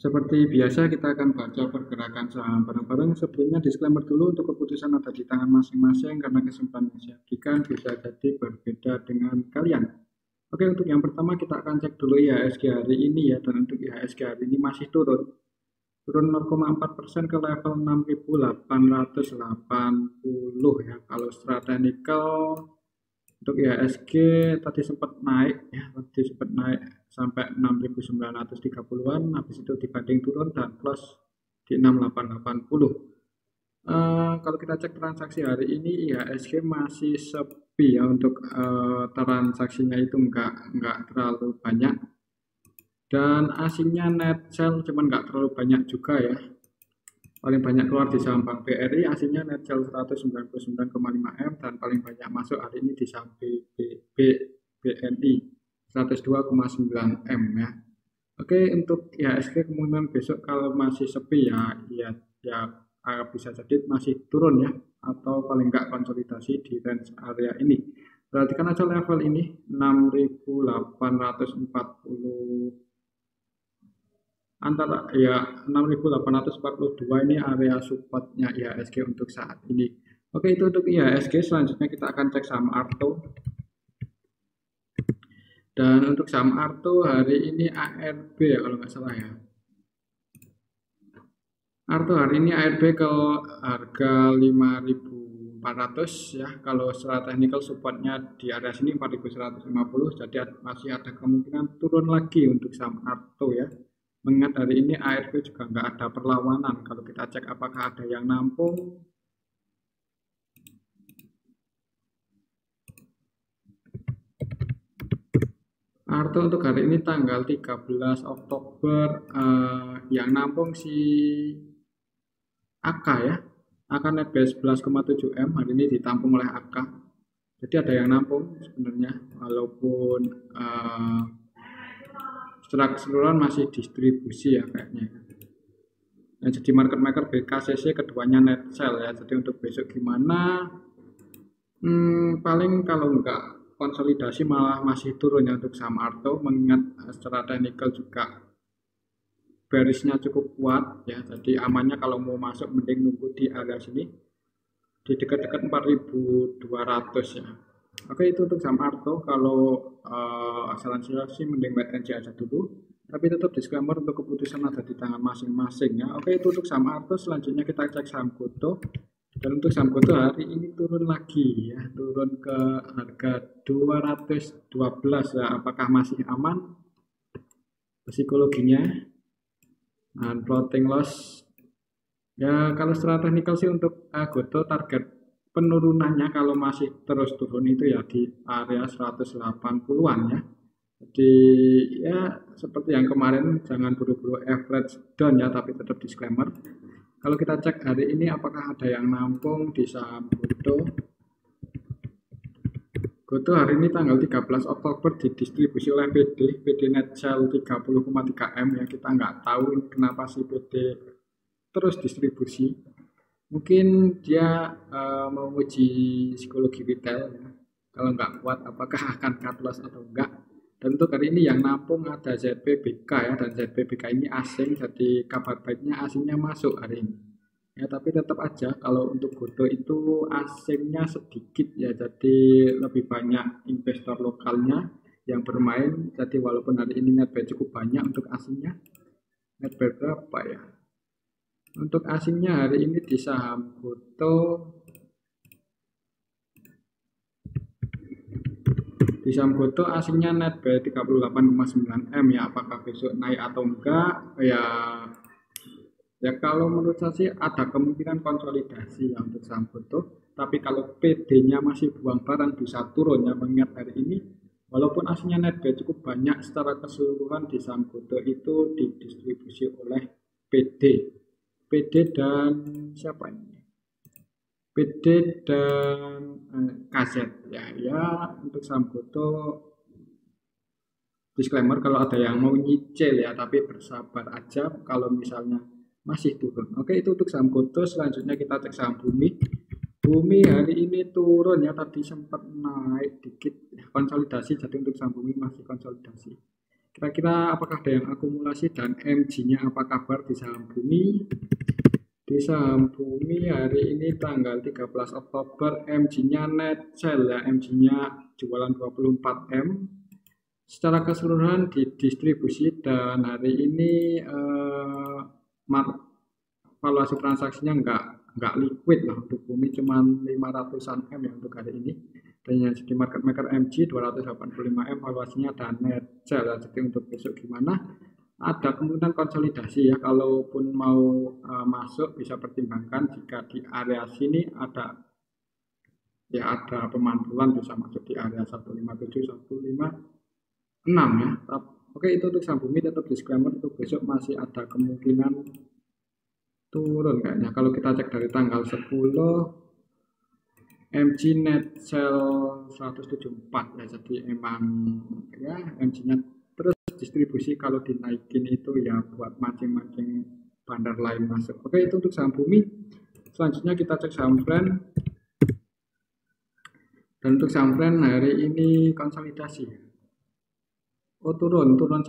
Seperti biasa kita akan baca pergerakan saham bareng-bareng. Sebelumnya disclaimer dulu, untuk keputusan ada di tangan masing-masing karena kesempatan yang disajikan bisa jadi berbeda dengan kalian. Oke, untuk yang pertama kita akan cek dulu IHSG hari ini ya, dan untuk IHSG hari ini masih turun. Turun 0,4% ke level 6.880 ya. Kalau secara technical untuk IHSG tadi sempat naik ya, sampai 6.930-an, habis itu dibanding turun dan plus di 6.880. Kalau kita cek transaksi hari ini IHSG masih sepi ya, untuk transaksinya itu nggak terlalu banyak, dan asingnya net sell cuman nggak terlalu banyak juga ya. Paling banyak keluar di saham Bank BRI, aslinya net sell 199,5 M, dan paling banyak masuk hari ini di saham BNI 102,9 M ya. Oke, untuk IHSG kemungkinan besok kalau masih sepi ya bisa jadi masih turun ya, atau paling enggak konsolidasi di range area ini. Perhatikan aja level ini 6.840, antara ya 6.842 ini area supportnya IHSG untuk saat ini. Oke, itu untuk IHSG. Selanjutnya kita akan cek saham Arto. Dan untuk saham Arto hari ini ARB ya kalau nggak salah ya. Arto hari ini ARB ke harga 5.400 ya. Kalau secara teknikal supportnya di area sini 4.150, jadi masih ada kemungkinan turun lagi untuk saham Arto ya. Mengingat hari ini ARB juga nggak ada perlawanan. Kalau kita cek apakah ada yang nampung, Arto untuk hari ini tanggal 13 Oktober yang nampung si AK ya. AK net base 11,7 M hari ini ditampung oleh AK. Jadi ada yang nampung sebenarnya, walaupun secara keseluruhan masih distribusi ya kayaknya. Nah, jadi market maker BKCC keduanya net sell ya. Jadi untuk besok gimana? Paling kalau enggak konsolidasi malah masih turun ya untuk saham Arto, mengingat secara teknikal juga bearishnya cukup kuat ya. Jadi amannya kalau mau masuk mending nunggu di area sini di dekat-dekat 4.200 ya. Oke, itu untuk saham Arto. Kalau saran saya sih mending wait and see aja dulu. Tapi tetap disclaimer, untuk keputusan ada di tangan masing-masing ya. Oke, itu untuk saham Arto. Selanjutnya kita cek saham Goto. Dan untuk saham Goto hari ini turun lagi ya, turun ke harga 212 ya. Apakah masih aman psikologinya? Dan floating loss ya, kalau secara teknikal sih untuk Goto target penurunannya kalau masih terus turun itu ya di area 180-an ya. Jadi ya seperti yang kemarin, jangan buru-buru average down ya, tapi tetap disclaimer. Kalau kita cek hari ini apakah ada yang nampung di saham Goto. Goto hari ini tanggal 13 Oktober didistribusi oleh PD net sell 30,3 M ya. Kita nggak tahu ini kenapa si PD terus distribusi. Mungkin dia mau uji psikologi retail ya. Kalau nggak kuat apakah akan cut loss atau enggak. Dan untuk hari ini yang nampung ada ZPBK ya, dan ZPBK ini asing, jadi kabar baiknya asingnya masuk hari ini. Ya, tapi tetap aja kalau untuk Goto itu asingnya sedikit ya, jadi lebih banyak investor lokalnya yang bermain. Jadi walaupun hari ini net buy cukup banyak untuk asingnya, net buy berapa ya? Untuk asingnya hari ini di saham Goto, asingnya net buy 38,9 M ya. Apakah besok naik atau enggak ya kalau menurut saya sih ada kemungkinan konsolidasi ya untuk saham Goto. Tapi kalau PD-nya masih buang barang bisa turun ya, mengingat hari ini walaupun aslinya net buy cukup banyak, secara keseluruhan di saham Goto itu didistribusi oleh PD dan siapa ini? PD dan KZ ya untuk saham Goto disclaimer kalau ada yang mau nyicil ya, tapi bersabar aja kalau misalnya masih turun. Oke, itu untuk saham Goto. Selanjutnya kita cek saham Bumi. Bumi hari ini turun ya, tadi sempat naik dikit ya, konsolidasi. Jadi untuk saham Bumi masih konsolidasi. Kira-kira apakah ada yang akumulasi dan MG-nya apa kabar di saham bumi? Di saham bumi hari ini tanggal 13 Oktober MG-nya net sell ya, MG-nya jualan 24M. Secara keseluruhan didistribusi dan hari ini valuasi transaksinya nggak liquid lah untuk bumi, cuma 500-an M ya untuk hari ini. Dan yang jadi market maker MG 285M valuasinya dan net sell. Jadi untuk besok gimana? Ada kemungkinan konsolidasi ya, kalaupun mau masuk bisa pertimbangkan jika di area sini ada pemantulan bisa masuk di area 157 156 ya. Oke, itu untuk saham bumi. Tetap disclaimer untuk besok masih ada kemungkinan turun kayaknya. Kalau kita cek dari tanggal 10 MG net sell 174 ya, jadi emang ya MG-nya terus distribusi, kalau dinaikin itu ya buat mancing-mancing bandar lain masuk. Oke, itu untuk saham bumi. Selanjutnya kita cek saham brand. Dan untuk saham brand hari ini konsolidasi. Oh, turun 1,3%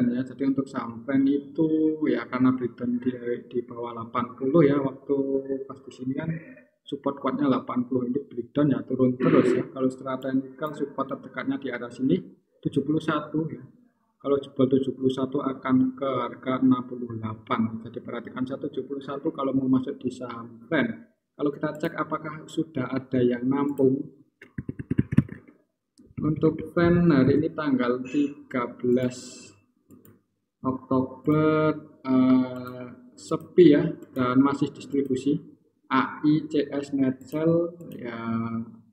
ya. Jadi untuk saham brand itu ya karena breakdown di bawah 80 ya, waktu pas di sini kan support kuatnya 80, ini breakdown ya turun terus ya. Kalau secara teknikal support terdekatnya di arah sini 71 ya. Kalau jebol 71 akan ke harga 68. Jadi perhatikan 171 kalau mau masuk di saham brand. Kalau kita cek apakah sudah ada yang nampung. Untuk trend hari ini tanggal 13 Oktober sepi ya, dan masih distribusi. AI, CS net sell ya,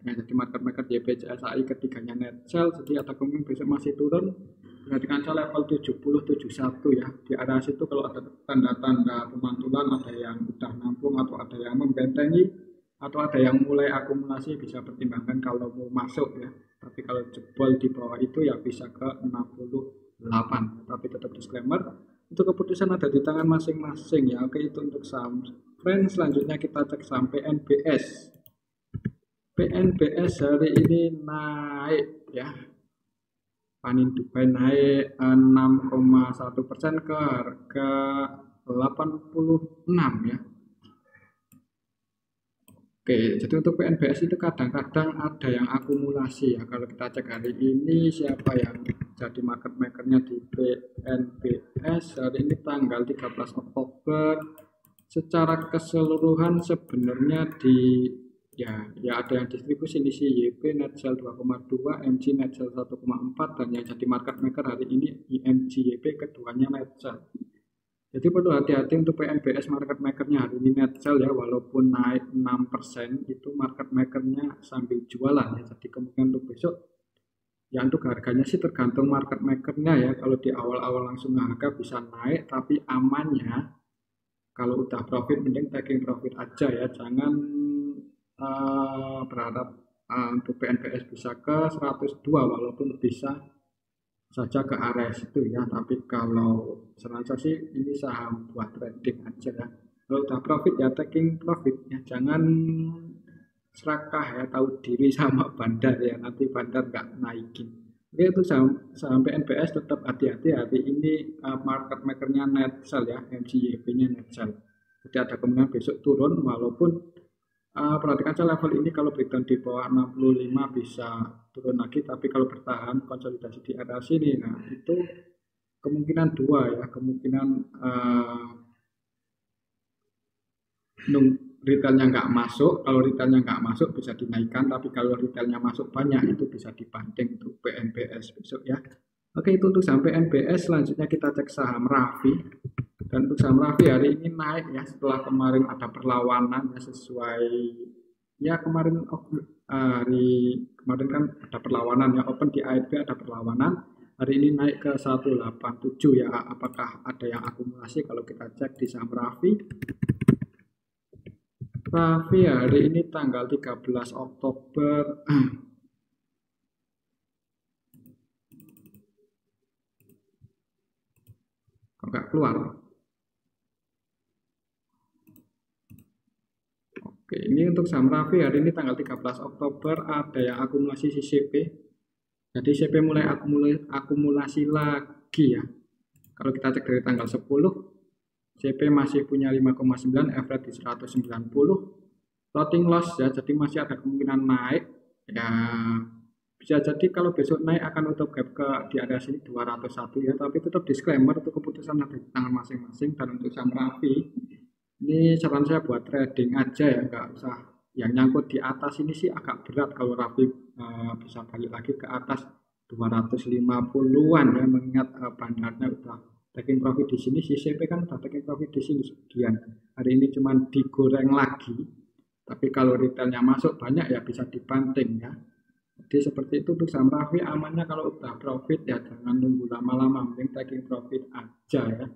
jadi market maker JP, CS, AI ketiganya net sell, jadi ada kemungkinan besok masih turun. Perhatikan saya level 70-71 ya, di area situ kalau ada tanda-tanda pemantulan, ada yang udah nampung atau ada yang membentengi atau ada yang mulai akumulasi, bisa pertimbangkan kalau mau masuk ya. Tapi kalau jebol di bawah itu ya bisa ke 68. Tapi tetap disclaimer, itu keputusan ada di tangan masing-masing ya. Oke, itu untuk saham brand. Selanjutnya kita cek saham PNBS. PNBS hari ini naik ya. Panin Dubai naik 6,1% ke harga 86 ya. Oke, jadi untuk PNBS itu kadang-kadang ada yang akumulasi ya. Kalau kita cek hari ini siapa yang jadi market makernya di PNBS hari ini tanggal 13 Oktober. Secara keseluruhan sebenarnya ya ada yang distribusi ini si YP net sell 2,2, MG net sell 1,4, dan yang jadi market maker hari ini IMG YP keduanya net sell. Jadi perlu hati-hati untuk PNBS market makernya hari ini net sell ya, walaupun naik 6% itu market makernya sambil jualan ya. Jadi kemungkinan untuk besok ya untuk harganya sih tergantung market makernya ya. Kalau di awal-awal langsung harga bisa naik, tapi amannya kalau udah profit mending taking profit aja ya, jangan berharap untuk PNBS bisa ke 102 walaupun bisa saja ke area situ ya. Tapi kalau serasa sih ini saham buat trading aja ya. Kalau udah profit ya taking profit ya, jangan serakah ya, tahu diri sama bandar ya, nanti bandar nggak naikin. Oke, itu saham PNBS tetap hati-hati hari ini, market makernya net sell ya, MGYP-nya net sell. Jadi ada kemungkinan besok turun, walaupun perhatikan saya level ini kalau breakdown di bawah 65 bisa turun lagi, tapi kalau bertahan konsolidasi di area sini, nah itu kemungkinan dua ya, kemungkinan retailnya nggak masuk. Kalau retailnya nggak masuk bisa dinaikkan, tapi kalau retailnya masuk banyak itu bisa dibanding untuk PNBS besok ya. Oke, itu untuk saham PNBS. Selanjutnya kita cek saham Rafi. Dan untuk saham Rafi hari ini naik ya, setelah kemarin ada perlawanan ya, sesuai ya kemarin hari kemarin kan ada perlawanan ya, open di AIB ada perlawanan. Hari ini naik ke 187 ya. Apakah ada yang akumulasi? Kalau kita cek di saham Rafi hari ini tanggal 13 Oktober kok nggak keluar. Oke, ini untuk saham Rafi hari ini tanggal 13 Oktober ada yang akumulasi CCP Jadi CP mulai akumulasi lagi ya. Kalau kita cek dari tanggal 10, CP masih punya 5,9, average di 190. Floating loss ya, jadi masih ada kemungkinan naik. Ya, bisa jadi kalau besok naik akan nutup gap ke di area sini 201 ya, tapi tetap disclaimer itu keputusan ada di tangan masing-masing. Dan untuk saham Rafi, ini saran saya buat trading aja ya, nggak usah yang nyangkut di atas ini sih agak berat kalau Rafi bisa balik lagi ke atas 250-an ya, mengingat bandarnya udah taking profit di sini, si CP kan udah taking profit di sini sekian. Hari ini cuma digoreng lagi, tapi kalau retailnya masuk banyak ya bisa dibanting ya. Jadi seperti itu untuk saham Rafi, amannya kalau udah profit ya jangan nunggu lama-lama, mending taking profit aja ya.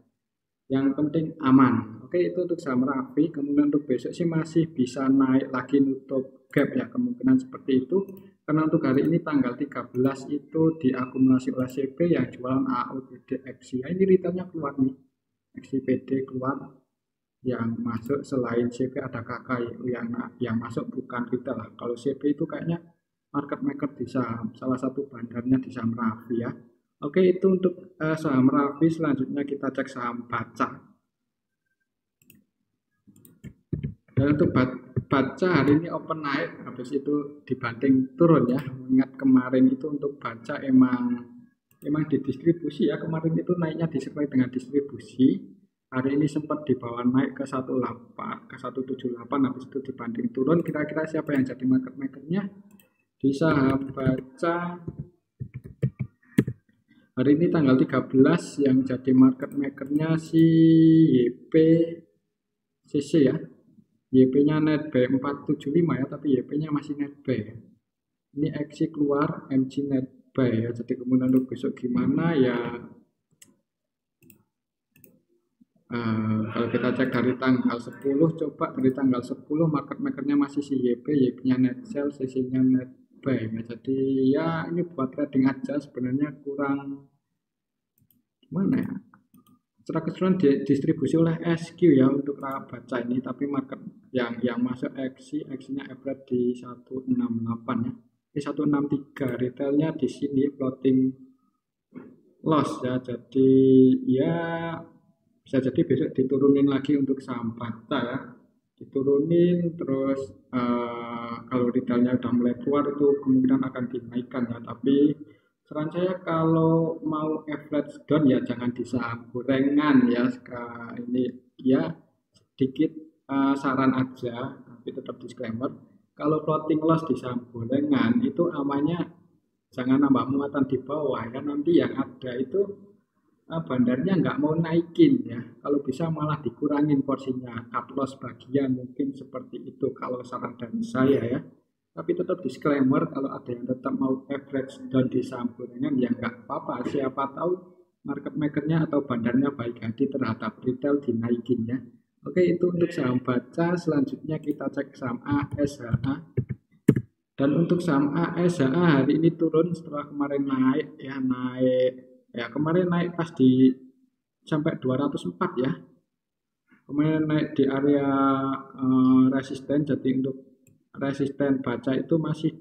Yang penting aman. Oke, itu untuk saham Rafi. Kemudian untuk besok sih masih bisa naik lagi nutup gap ya, kemungkinan seperti itu. Karena untuk hari ini tanggal 13 itu diakumulasi oleh CP yang jualan AUPD XI. Ini retailnya keluar nih. XIPD keluar, yang masuk selain CP ada KKI yang masuk bukan retail lah. Kalau CP itu kayaknya market maker di saham, salah satu bandarnya di saham Rafi ya. Oke, itu untuk saham Rafi. Selanjutnya kita cek saham Baca. Dan untuk Baca hari ini open naik, habis itu dibanting turun ya. Mengingat kemarin itu untuk Baca emang didistribusi ya. Kemarin itu naiknya disertai dengan distribusi. Hari ini sempat di bawah naik ke 18, ke 178, habis itu dibanting turun. Kira-kira siapa yang jadi market makernya? Di saham Baca hari ini tanggal 13 yang jadi market makernya si YPCC ya. YP-nya net buy 475 ya, tapi YP-nya masih net buy ya. Ini XI keluar, MG net buy ya. Jadi kemudian untuk besok gimana ya? Kalau kita cek dari tanggal 10, coba dari tanggal 10 market makernya masih si YP-nya net sell, CC-nya net buy. Nah, jadi ya ini buat trading aja, sebenarnya kurang gimana ya? Secara keseluruhan distribusi oleh SQ ya untuk Baca ini, tapi market yang masuk XI-nya average di 168 ya. Di 163, retailnya di sini floating loss ya. Jadi ya bisa jadi besok diturunin lagi untuk saham Baca ya. Diturunin terus kalau retailnya udah mulai keluar itu kemungkinan akan dinaikkan ya, tapi saran saya kalau mau average down ya jangan di saham gorengan ya. Ini ya sedikit saran aja, tapi tetap disclaimer. Kalau floating loss di saham gorengan itu amannya jangan nambah muatan di bawah ya, nanti yang ada itu bandarnya nggak mau naikin ya. Kalau bisa malah dikurangin porsinya, cut loss bagian mungkin seperti itu kalau saran dari saya ya. Tapi tetap disclaimer, kalau ada yang tetap mau average down di saham gorengan ya nggak apa-apa, siapa tahu market makernya atau bandarnya baik hati terhadap retail dinaikinnya. Oke, itu untuk saham Baca. Selanjutnya kita cek saham ASHA. Dan untuk saham ASHA hari ini turun setelah kemarin naik ya, kemarin naik pas di sampai 204 ya. Kemarin naik di area resisten, jadi untuk resisten Baca itu masih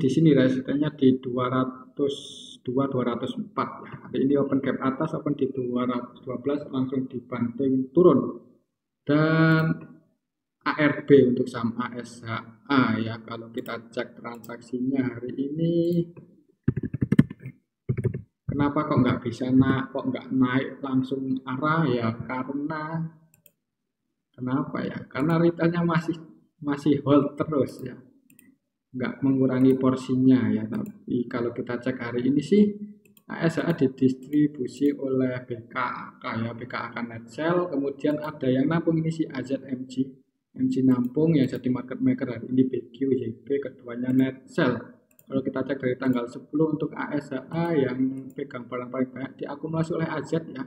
di sini, resistennya di 202 204 ya. Hari ini open gap atas, open di 212, langsung dibanting turun. Dan ARB untuk saham ASHA ya, kalau kita cek transaksinya hari ini kenapa kok nggak bisa kok nggak naik langsung arah ya, kenapa ya, karena retailnya masih hold terus ya, nggak mengurangi porsinya ya. Tapi kalau kita cek hari ini sih ASHA didistribusi oleh BKAK ya, BKAK net sell, kemudian ada yang nampung ini si AZMG, MG nampung yang jadi market maker hari ini BQ, YB, keduanya net sell. Kalau kita cek dari tanggal 10 untuk ASHA yang pegang barang paling banyak diakumulasi oleh AZ ya,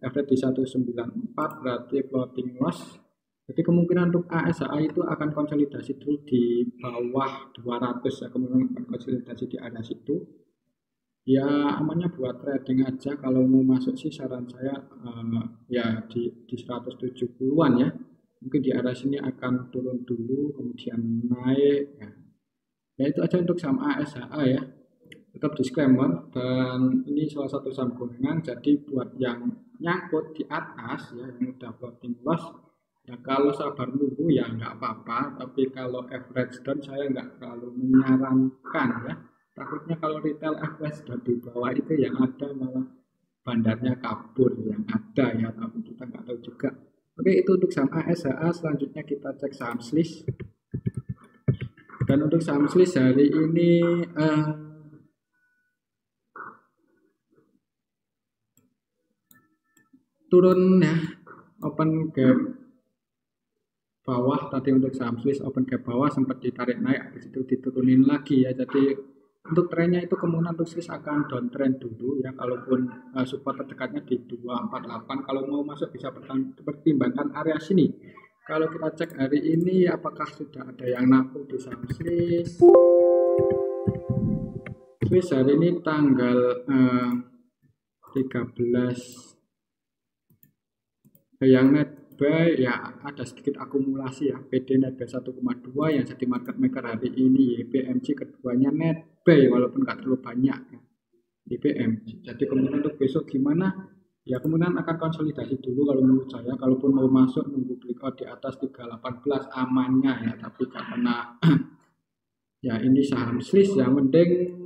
average di 194, berarti floating loss. Jadi kemungkinan untuk ASHA itu akan konsolidasi dulu di bawah 200 ya, kemungkinan akan konsolidasi di area situ. Ya amannya buat trading aja, kalau mau masuk sih saran saya ya di 170-an ya. Mungkin di area sini akan turun dulu kemudian naik ya. Ya itu aja untuk saham ASHA ya. Tetap disclaimer, dan ini salah satu saham gorengan, jadi buat yang nyangkut di atas ya, yang udah floating loss ya, kalau sabar nunggu ya nggak apa-apa, tapi kalau average down saya nggak terlalu menyarankan ya, takutnya kalau retail average down di bawah itu yang ada malah bandarnya kabur yang ada ya, tapi kita nggak tahu juga. Oke, itu untuk saham ASHA. Selanjutnya kita cek saham Swiss, dan untuk saham Swiss hari ini turun ya, open gap bawah. Tadi untuk saham Swiss open gap bawah sempat ditarik naik, habis itu diturunin lagi ya. Jadi untuk trennya itu kemungkinan untuk Swiss akan downtrend dulu ya, kalaupun support terdekatnya di 248. Kalau mau masuk bisa pertimbangkan area sini. Kalau kita cek hari ini apakah sudah ada yang nabung di saham Swiss. Swiss hari ini tanggal 13 yang net buy ya, ada sedikit akumulasi ya. PD net buy 1,2 yang jadi market maker hari ini. YPMC keduanya net buy walaupun nggak terlalu banyak ya, YPMC. Jadi kemudian untuk besok gimana ya, kemudian akan konsolidasi dulu kalau menurut saya. Kalaupun mau masuk nunggu breakout di atas 318 amannya ya, tapi karena ya ini saham Swiss ya, mending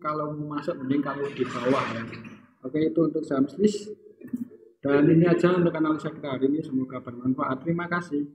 kalau mau masuk mending kalau di bawah ya. Oke, itu untuk saham Swiss. Dan ini aja untuk analisa kita hari ini, semoga bermanfaat. Terima kasih.